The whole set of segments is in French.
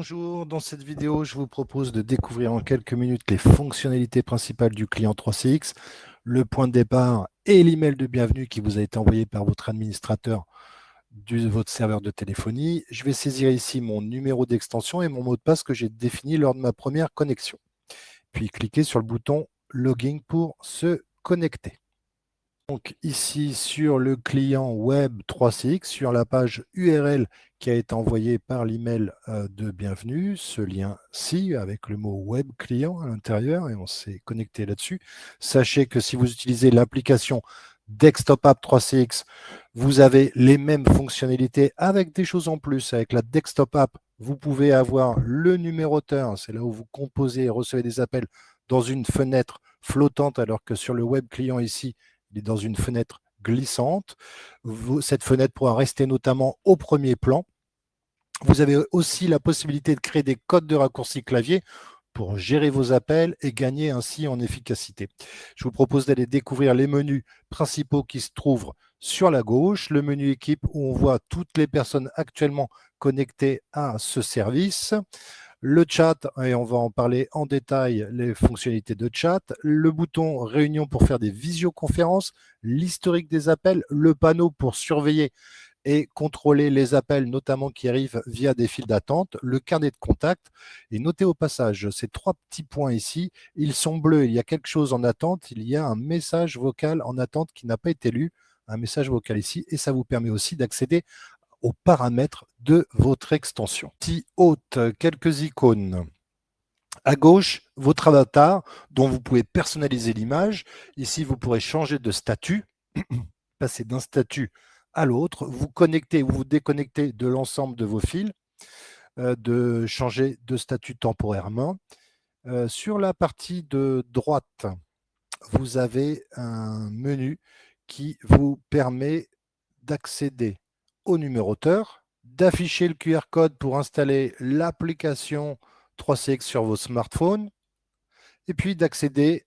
Bonjour, dans cette vidéo, je vous propose de découvrir en quelques minutes les fonctionnalités principales du client 3CX, le point de départ et l'email de bienvenue qui vous a été envoyé par votre administrateur de votre serveur de téléphonie. Je vais saisir ici mon numéro d'extension et mon mot de passe que j'ai défini lors de ma première connexion. Puis cliquez sur le bouton Login pour se connecter. Donc ici sur le client web 3CX, sur la page URL qui a été envoyée par l'email de bienvenue, ce lien-ci avec le mot web client à l'intérieur et on s'est connecté là-dessus. Sachez que si vous utilisez l'application Desktop App 3CX, vous avez les mêmes fonctionnalités avec des choses en plus. Avec la Desktop App, vous pouvez avoir le numéroteur, c'est là où vous composez et recevez des appels dans une fenêtre flottante alors que sur le web client ici, il est dans une fenêtre glissante. Cette fenêtre pourra rester notamment au premier plan. Vous avez aussi la possibilité de créer des codes de raccourci clavier pour gérer vos appels et gagner ainsi en efficacité. Je vous propose d'aller découvrir les menus principaux qui se trouvent sur la gauche, le menu équipe où on voit toutes les personnes actuellement connectées à ce service. Le chat, et on va en parler en détail, les fonctionnalités de chat, le bouton réunion pour faire des visioconférences, l'historique des appels, le panneau pour surveiller et contrôler les appels, notamment qui arrivent via des files d'attente, le carnet de contact. Et notez au passage, ces trois petits points ici, ils sont bleus, il y a quelque chose en attente, il y a un message vocal en attente qui n'a pas été lu, un message vocal ici, et ça vous permet aussi d'accéder aux paramètres de votre extension. Petit hôte, quelques icônes. À gauche, votre avatar dont vous pouvez personnaliser l'image. Ici, vous pourrez changer de statut, passer d'un statut à l'autre, vous connecter ou vous déconnecter de l'ensemble de vos fils, de changer de statut temporairement. Sur la partie de droite, vous avez un menu qui vous permet d'accéder au numéroteur, d'afficher le QR code pour installer l'application 3CX sur vos smartphones, et puis d'accéder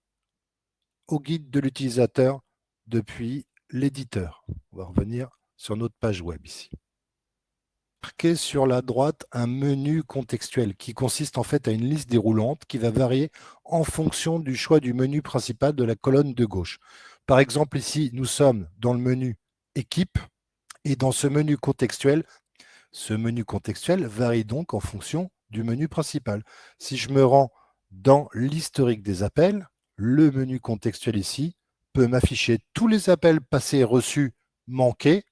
au guide de l'utilisateur depuis l'éditeur. On va revenir sur notre page web ici. Marquez sur la droite un menu contextuel qui consiste en fait à une liste déroulante qui va varier en fonction du choix du menu principal de la colonne de gauche. Par exemple, ici, nous sommes dans le menu Équipe et dans ce menu contextuel varie donc en fonction du menu principal. Si je me rends dans l'historique des appels, le menu contextuel ici peut m'afficher tous les appels passés et reçus manqués,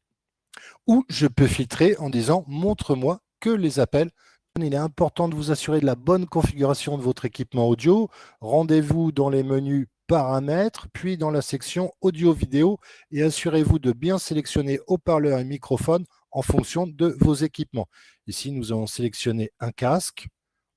ou je peux filtrer en disant « Montre-moi que les appels ». Il est important de vous assurer de la bonne configuration de votre équipement audio. Rendez-vous dans les menus paramètres, puis dans la section audio-vidéo et assurez-vous de bien sélectionner haut-parleurs et microphones en fonction de vos équipements. Ici, nous allons sélectionner un casque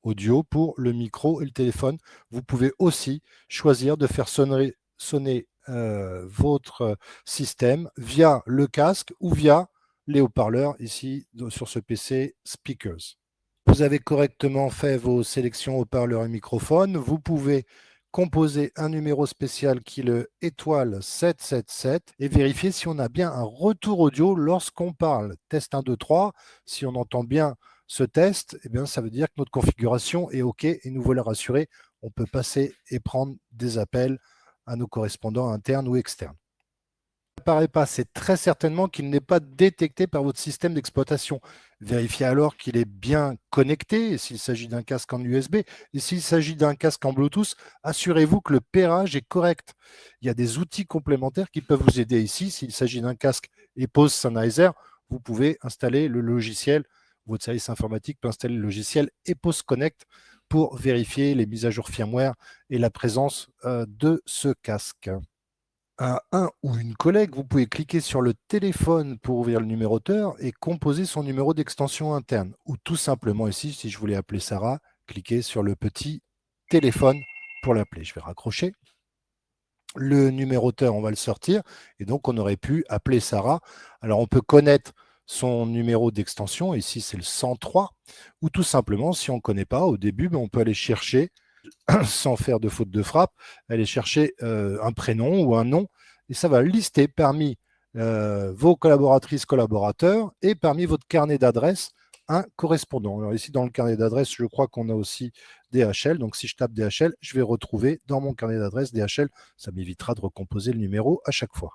audio pour le micro et le téléphone. Vous pouvez aussi choisir de faire sonner votre système via le casque ou via les haut-parleurs ici sur ce PC Speakers. Vous avez correctement fait vos sélections haut-parleurs et microphones. Vous pouvez composer un numéro spécial qui est le étoile 777 et vérifier si on a bien un retour audio lorsqu'on parle. Test 1, 2, 3. Si on entend bien ce test, eh bien, ça veut dire que notre configuration est OK et nous voilà rassurés. On peut passer et prendre des appels à nos correspondants internes ou externes. N'apparaît pas, c'est très certainement qu'il n'est pas détecté par votre système d'exploitation. Vérifiez alors qu'il est bien connecté, s'il s'agit d'un casque en USB, et s'il s'agit d'un casque en Bluetooth, assurez-vous que le pairage est correct. Il y a des outils complémentaires qui peuvent vous aider ici. S'il s'agit d'un casque EPOS Sennheiser, vous pouvez installer le logiciel, votre service informatique peut installer le logiciel EPOS Connect pour vérifier les mises à jour firmware et la présence de ce casque. À un ou une collègue, vous pouvez cliquer sur le téléphone pour ouvrir le numéroteur et composer son numéro d'extension interne. Ou tout simplement ici, si je voulais appeler Sarah, cliquez sur le petit téléphone pour l'appeler. Je vais raccrocher. Le numéroteur, on va le sortir. Et donc, on aurait pu appeler Sarah. Alors, on peut connaître son numéro d'extension. Ici, c'est le 103. Ou tout simplement, si on ne connaît pas, au début, on peut aller chercher sans faire de faute de frappe, aller chercher un prénom ou un nom, et ça va lister parmi vos collaboratrices, collaborateurs, et parmi votre carnet d'adresses, un correspondant. Alors ici, dans le carnet d'adresse, je crois qu'on a aussi DHL. Donc, si je tape DHL, je vais retrouver dans mon carnet d'adresse DHL. Ça m'évitera de recomposer le numéro à chaque fois.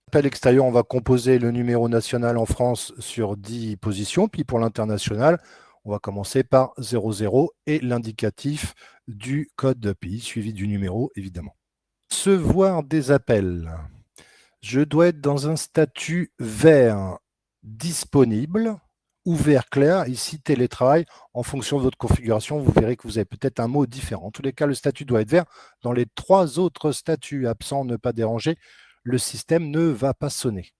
Appel extérieur, on va composer le numéro national en France sur 10 positions. Puis pour l'international, on va commencer par 00 et l'indicatif du code pays suivi du numéro, évidemment. Recevoir des appels. Je dois être dans un statut vert disponible ou vert clair, ici télétravail. En fonction de votre configuration, vous verrez que vous avez peut-être un mot différent. En tous les cas, le statut doit être vert. Dans les 3 autres statuts, absent, ne pas déranger, le système ne va pas sonner.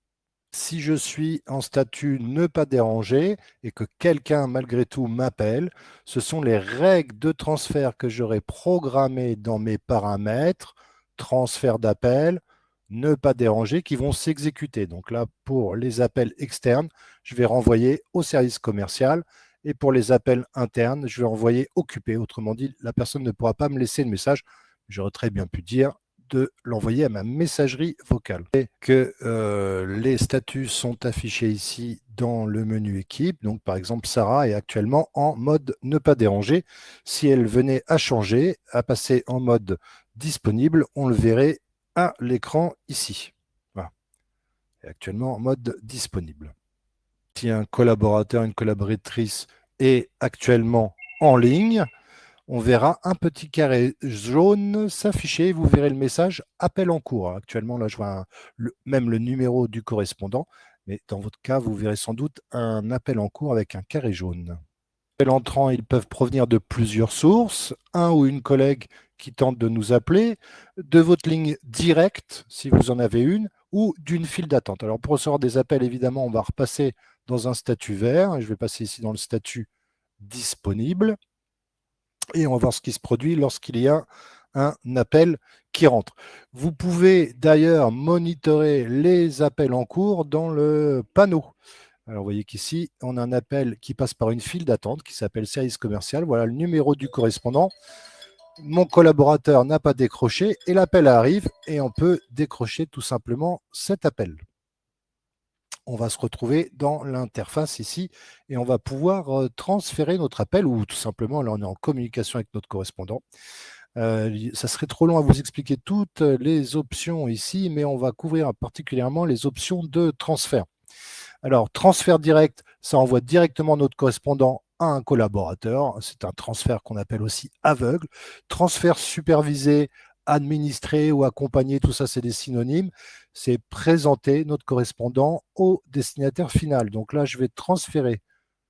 Si je suis en statut ne pas déranger et que quelqu'un malgré tout m'appelle, ce sont les règles de transfert que j'aurai programmées dans mes paramètres, transfert d'appel, ne pas déranger, qui vont s'exécuter. Donc là, pour les appels externes, je vais renvoyer au service commercial et pour les appels internes, je vais renvoyer occupé. Autrement dit, la personne ne pourra pas me laisser le message. J'aurais très bien pu dire de l'envoyer à ma messagerie vocale. Et que les statuts sont affichés ici dans le menu équipe. Donc, par exemple, Sarah est actuellement en mode ne pas déranger. Si elle venait à changer, à passer en mode disponible, on le verrait à l'écran ici. Voilà. Elle est actuellement en mode disponible. Si un collaborateur, une collaboratrice est actuellement en ligne, on verra un petit carré jaune s'afficher. Vous verrez le message appel en cours. Actuellement, là, je vois même le numéro du correspondant. Mais dans votre cas, vous verrez sans doute un appel en cours avec un carré jaune. Appels entrants, ils peuvent provenir de plusieurs sources. Un ou une collègue qui tente de nous appeler, de votre ligne directe, si vous en avez une, ou d'une file d'attente. Alors, pour recevoir des appels, évidemment, on va repasser dans un statut vert. Je vais passer ici dans le statut disponible. Et on va voir ce qui se produit lorsqu'il y a un appel qui rentre. Vous pouvez d'ailleurs monitorer les appels en cours dans le panneau. Alors, vous voyez qu'ici, on a un appel qui passe par une file d'attente qui s'appelle service commercial. Voilà le numéro du correspondant. Mon collaborateur n'a pas décroché et l'appel arrive et on peut décrocher tout simplement cet appel. On va se retrouver dans l'interface ici et on va pouvoir transférer notre appel ou tout simplement, là on est en communication avec notre correspondant. Ça serait trop long à vous expliquer toutes les options ici, mais on va couvrir particulièrement les options de transfert. Alors, transfert direct, ça envoie directement notre correspondant à un collaborateur. C'est un transfert qu'on appelle aussi aveugle. Transfert supervisé, administré ou accompagné, tout ça, c'est des synonymes. C'est présenter notre correspondant au destinataire final. Donc là, je vais transférer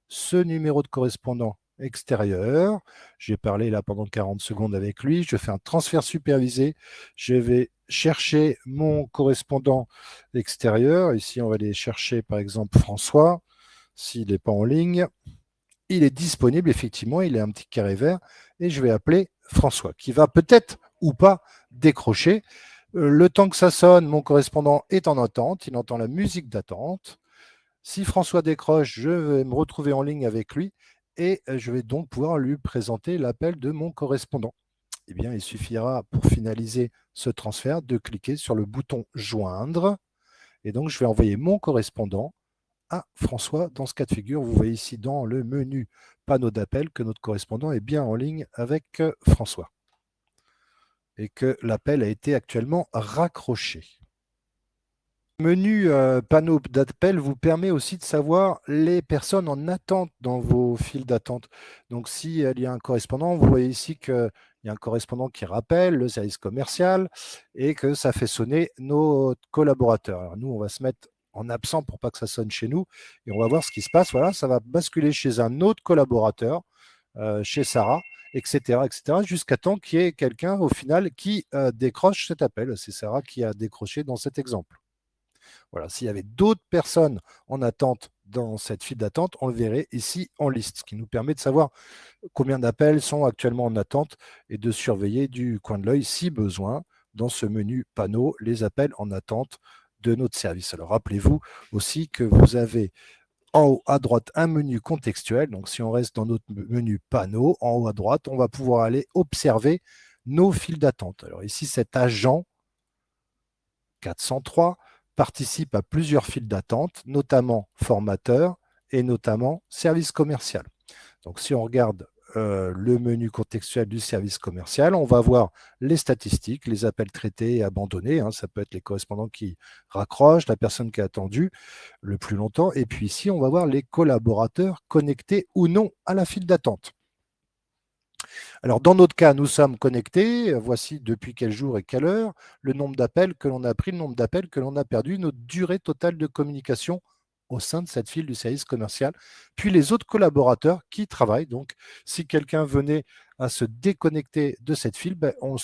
ce numéro de correspondant extérieur. J'ai parlé là pendant 40 secondes avec lui. Je fais un transfert supervisé. Je vais chercher mon correspondant extérieur. Ici, on va aller chercher par exemple François. S'il n'est pas en ligne, il est disponible, effectivement, il est un petit carré vert. Et je vais appeler François, qui va peut-être ou pas décrocher. Le temps que ça sonne, mon correspondant est en attente. Il entend la musique d'attente. Si François décroche, je vais me retrouver en ligne avec lui et je vais donc pouvoir lui présenter l'appel de mon correspondant. Eh bien, il suffira pour finaliser ce transfert de cliquer sur le bouton « Joindre » et donc je vais envoyer mon correspondant à François. Dans ce cas de figure, vous voyez ici dans le menu panneau d'appel que notre correspondant est bien en ligne avec François et que l'appel a été actuellement raccroché. Le menu panneau d'appel vous permet aussi de savoir les personnes en attente dans vos files d'attente. Donc, s'il y a un correspondant, vous voyez ici qu'il y a un correspondant qui rappelle le service commercial et que ça fait sonner nos collaborateurs. Alors, nous, on va se mettre en absent pour pas que ça sonne chez nous et on va voir ce qui se passe. Voilà, ça va basculer chez un autre collaborateur, chez Sarah, etc., jusqu'à temps qu'il y ait quelqu'un au final qui décroche cet appel. C'est Sarah qui a décroché dans cet exemple. Voilà, s'il y avait d'autres personnes en attente dans cette file d'attente, on le verrait ici en liste, ce qui nous permet de savoir combien d'appels sont actuellement en attente et de surveiller du coin de l'œil, si besoin, dans ce menu panneau, les appels en attente de notre service. Alors, rappelez-vous aussi que vous avez en haut à droite un menu contextuel. Donc, si on reste dans notre menu panneau, en haut à droite, on va pouvoir aller observer nos files d'attente. Alors ici, cet agent 403 participe à plusieurs files d'attente, notamment formateur et notamment service commercial. Donc, si on regarde le menu contextuel du service commercial, on va voir les statistiques, les appels traités et abandonnés. Ça peut être les correspondants qui raccrochent, la personne qui a attendu le plus longtemps. Et puis ici, on va voir les collaborateurs connectés ou non à la file d'attente. Alors, dans notre cas, nous sommes connectés. Voici depuis quel jour et quelle heure, le nombre d'appels que l'on a pris, le nombre d'appels que l'on a perdu, notre durée totale de communication au sein de cette file du service commercial, puis les autres collaborateurs qui travaillent. Donc, si quelqu'un venait à se déconnecter de cette file, on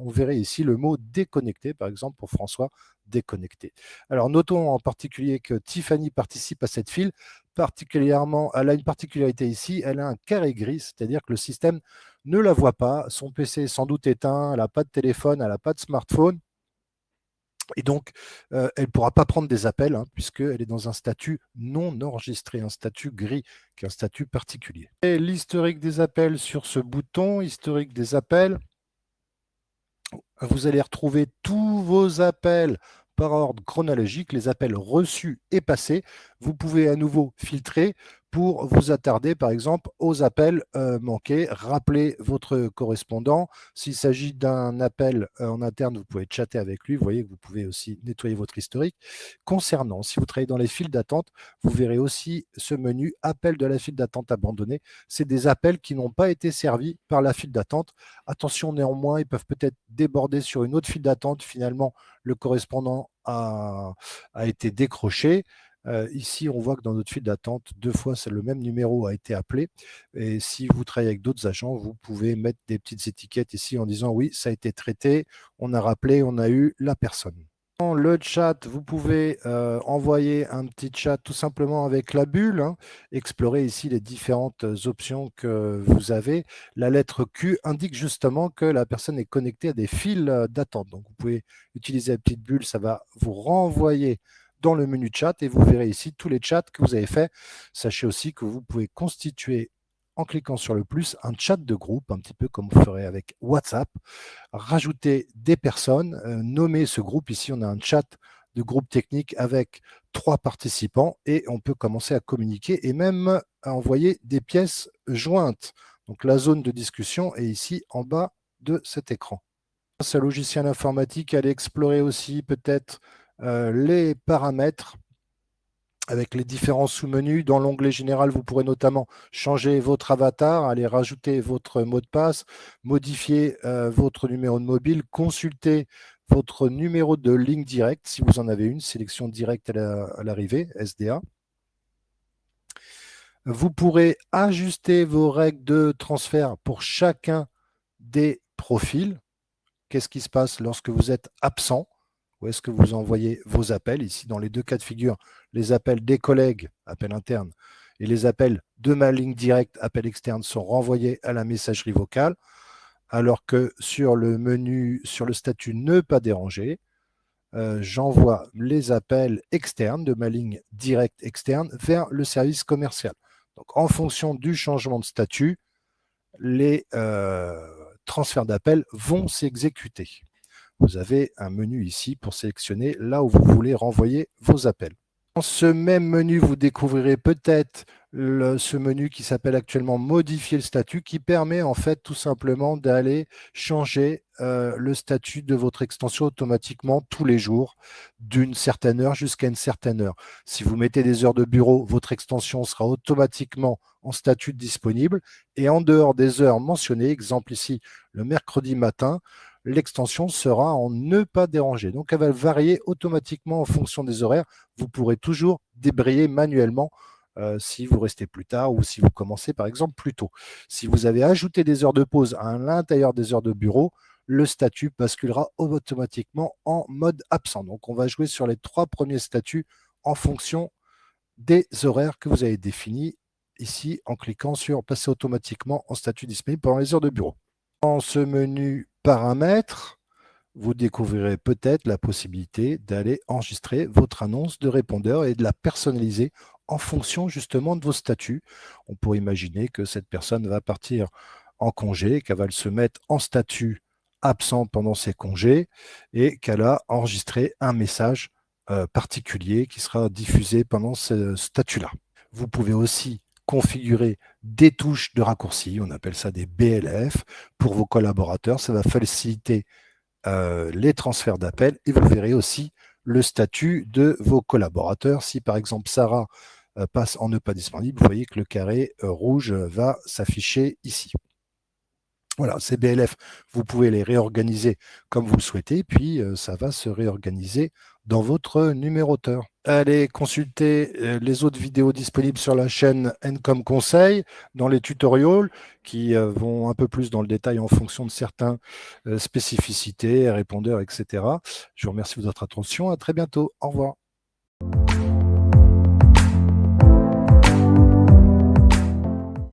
verrait ici le mot déconnecté, par exemple pour François, déconnecté. Alors, notons en particulier que Tiffany participe à cette file. Particulièrement, elle a une particularité ici, elle a un carré gris, c'est-à-dire que le système ne la voit pas, son PC est sans doute éteint, elle n'a pas de téléphone, elle n'a pas de smartphone, et donc elle ne pourra pas prendre des appels, puisqu'elle est dans un statut non enregistré, un statut gris, qui est un statut particulier. Et l'historique des appels sur ce bouton, historique des appels, vous allez retrouver tous vos appels par ordre chronologique, les appels reçus et passés. Vous pouvez à nouveau filtrer pour vous attarder, par exemple, aux appels manqués. Rappelez votre correspondant. S'il s'agit d'un appel en interne, vous pouvez chatter avec lui. Vous voyez que vous pouvez aussi nettoyer votre historique. Concernant, si vous travaillez dans les files d'attente, vous verrez aussi ce menu « Appel de la file d'attente abandonnée ». C'est des appels qui n'ont pas été servis par la file d'attente. Attention néanmoins, ils peuvent peut-être déborder sur une autre file d'attente. Finalement, le correspondant a été décroché. Ici, on voit que dans notre file d'attente, 2 fois, le même numéro a été appelé. Et si vous travaillez avec d'autres agents, vous pouvez mettre des petites étiquettes ici en disant « Oui, ça a été traité, on a rappelé, on a eu la personne ». Dans le chat, vous pouvez envoyer un petit chat tout simplement avec la bulle. Explorer ici les différentes options que vous avez. La lettre Q indique justement que la personne est connectée à des files d'attente. Donc, vous pouvez utiliser la petite bulle, ça va vous renvoyer dans le menu chat et vous verrez ici tous les chats que vous avez faits. Sachez aussi que vous pouvez constituer, en cliquant sur le plus, un chat de groupe, un petit peu comme vous ferez avec WhatsApp. Rajouter des personnes, nommer ce groupe. Ici, on a un chat de groupe technique avec 3 participants et on peut commencer à communiquer et même à envoyer des pièces jointes. Donc, la zone de discussion est ici en bas de cet écran. Grâce à logiciel informatique, allez explorer aussi peut-être les paramètres avec les différents sous-menus. Dans l'onglet général, vous pourrez notamment changer votre avatar, aller rajouter votre mot de passe, modifier votre numéro de mobile, consulter votre numéro de ligne directe, si vous en avez une, sélection directe à l'arrivée, SDA. Vous pourrez ajuster vos règles de transfert pour chacun des profils. Qu'est-ce qui se passe lorsque vous êtes absent? Où est-ce que vous envoyez vos appels? Ici, dans les 2 cas de figure, les appels des collègues, appels internes, et les appels de ma ligne directe, appels externes, sont renvoyés à la messagerie vocale, alors que sur le menu, sur le statut ne pas déranger, j'envoie les appels externes de ma ligne directe externe vers le service commercial. Donc, en fonction du changement de statut, les transferts d'appels vont s'exécuter. Vous avez un menu ici pour sélectionner là où vous voulez renvoyer vos appels. Dans ce même menu, vous découvrirez peut-être ce menu qui s'appelle actuellement « Modifier le statut » qui permet en fait tout simplement d'aller changer le statut de votre extension automatiquement tous les jours d'une certaine heure jusqu'à une certaine heure. Si vous mettez des heures de bureau, votre extension sera automatiquement en statut disponible et en dehors des heures mentionnées, exemple ici le mercredi matin, l'extension sera en ne pas déranger. Donc, elle va varier automatiquement en fonction des horaires. Vous pourrez toujours débrayer manuellement si vous restez plus tard ou si vous commencez par exemple plus tôt. Si vous avez ajouté des heures de pause à l'intérieur des heures de bureau, le statut basculera automatiquement en mode absent. Donc, on va jouer sur les 3 premiers statuts en fonction des horaires que vous avez définis ici en cliquant sur « Passer automatiquement en statut disponible pendant les heures de bureau ». Dans ce menu paramètres, vous découvrirez peut-être la possibilité d'aller enregistrer votre annonce de répondeur et de la personnaliser en fonction justement de vos statuts. On pourrait imaginer que cette personne va partir en congé, qu'elle va se mettre en statut absent pendant ses congés et qu'elle a enregistré un message particulier qui sera diffusé pendant ce statut-là. Vous pouvez aussi configurer des touches de raccourci, on appelle ça des BLF, pour vos collaborateurs. Ça va faciliter les transferts d'appels et vous verrez aussi le statut de vos collaborateurs. Si par exemple Sarah passe en ne pas disponible, vous voyez que le carré rouge va s'afficher ici. Voilà, ces BLF, vous pouvez les réorganiser comme vous le souhaitez, puis ça va se réorganiser dans votre numéroteur. Allez consulter les autres vidéos disponibles sur la chaîne Encom Conseil dans les tutoriels qui vont un peu plus dans le détail en fonction de certaines spécificités, répondeurs, etc. Je vous remercie de votre attention. À très bientôt. Au revoir.